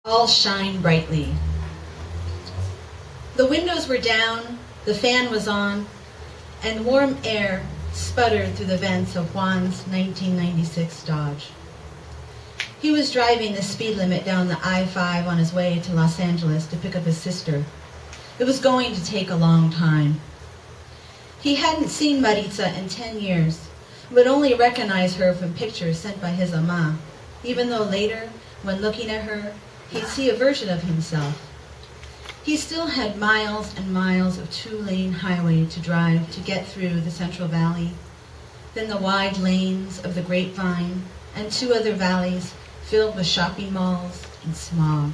all shine brightly. The windows were down, the fan was on, and warm air sputtered through the vents of Juan's 1996 Dodge. He was driving the speed limit down the I-5 on his way to Los Angeles to pick up his sister. It was going to take a long time. He hadn't seen Maritza in 10 years, but only recognized her from pictures sent by his ama, even though later, when looking at her, he'd see a version of himself. He still had miles and miles of two-lane highway to drive to get through the Central Valley, then the wide lanes of the Grapevine, and 2 other valleys filled with shopping malls and smog.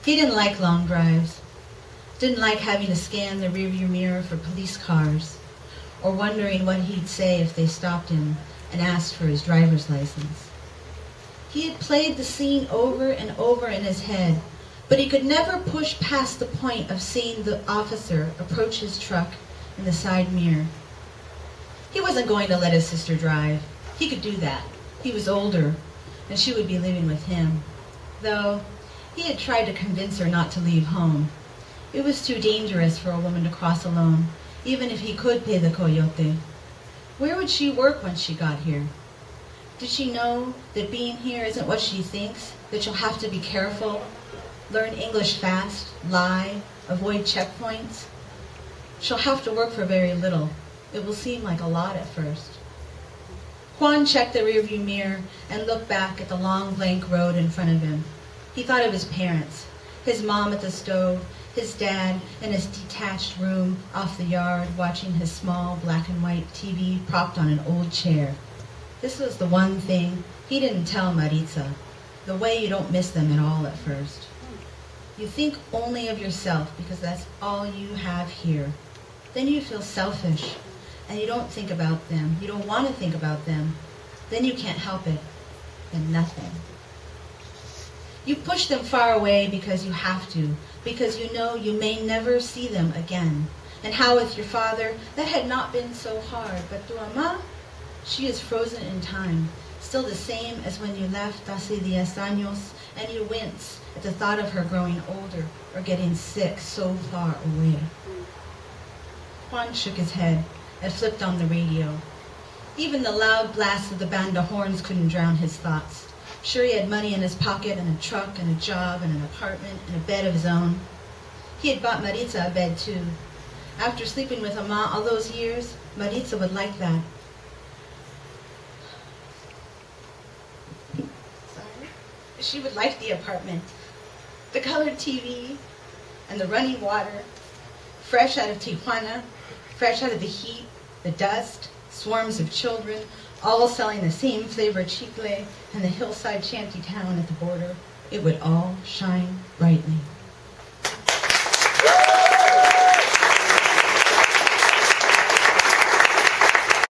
He didn't like long drives, didn't like having to scan the rearview mirror for police cars, or wondering what he'd say if they stopped him and asked for his driver's license. He had played the scene over and over in his head, but he could never push past the point of seeing the officer approach his truck in the side mirror. He wasn't going to let his sister drive. He could do that. He was older, and she would be living with him. Though, he had tried to convince her not to leave home. It was too dangerous for a woman to cross alone, even if he could pay the coyote. Where would she work when she got here? Did she know that being here isn't what she thinks, that you'll have to be careful, learn English fast, lie, avoid checkpoints? She'll have to work for very little. It will seem like a lot at first. Juan checked the rearview mirror and looked back at the long blank road in front of him. He thought of his parents, his mom at the stove, his dad in his detached room off the yard watching his small black and white TV propped on an old chair. This was the one thing he didn't tell Maritza, the way you don't miss them at all at first. You think only of yourself because that's all you have here. Then you feel selfish, and you don't think about them. You don't want to think about them. Then you can't help it. Then nothing. You push them far away because you have to, because you know you may never see them again. And how with your father, that had not been so hard. But tu ama, she is frozen in time, still the same as when you left hace 10 años, and you wince at the thought of her growing older or getting sick so far away. Juan shook his head and flipped on the radio. Even the loud blasts of the banda horns couldn't drown his thoughts. Sure, he had money in his pocket and a truck and a job and an apartment and a bed of his own. He had bought Maritza a bed too. After sleeping with Ama all those years, Maritza would like that. She would like the apartment, the colored TV, and the running water, fresh out of Tijuana, fresh out of the heat, the dust, swarms of children, all selling the same flavored chicle, and the hillside shanty town at the border. It would all shine brightly.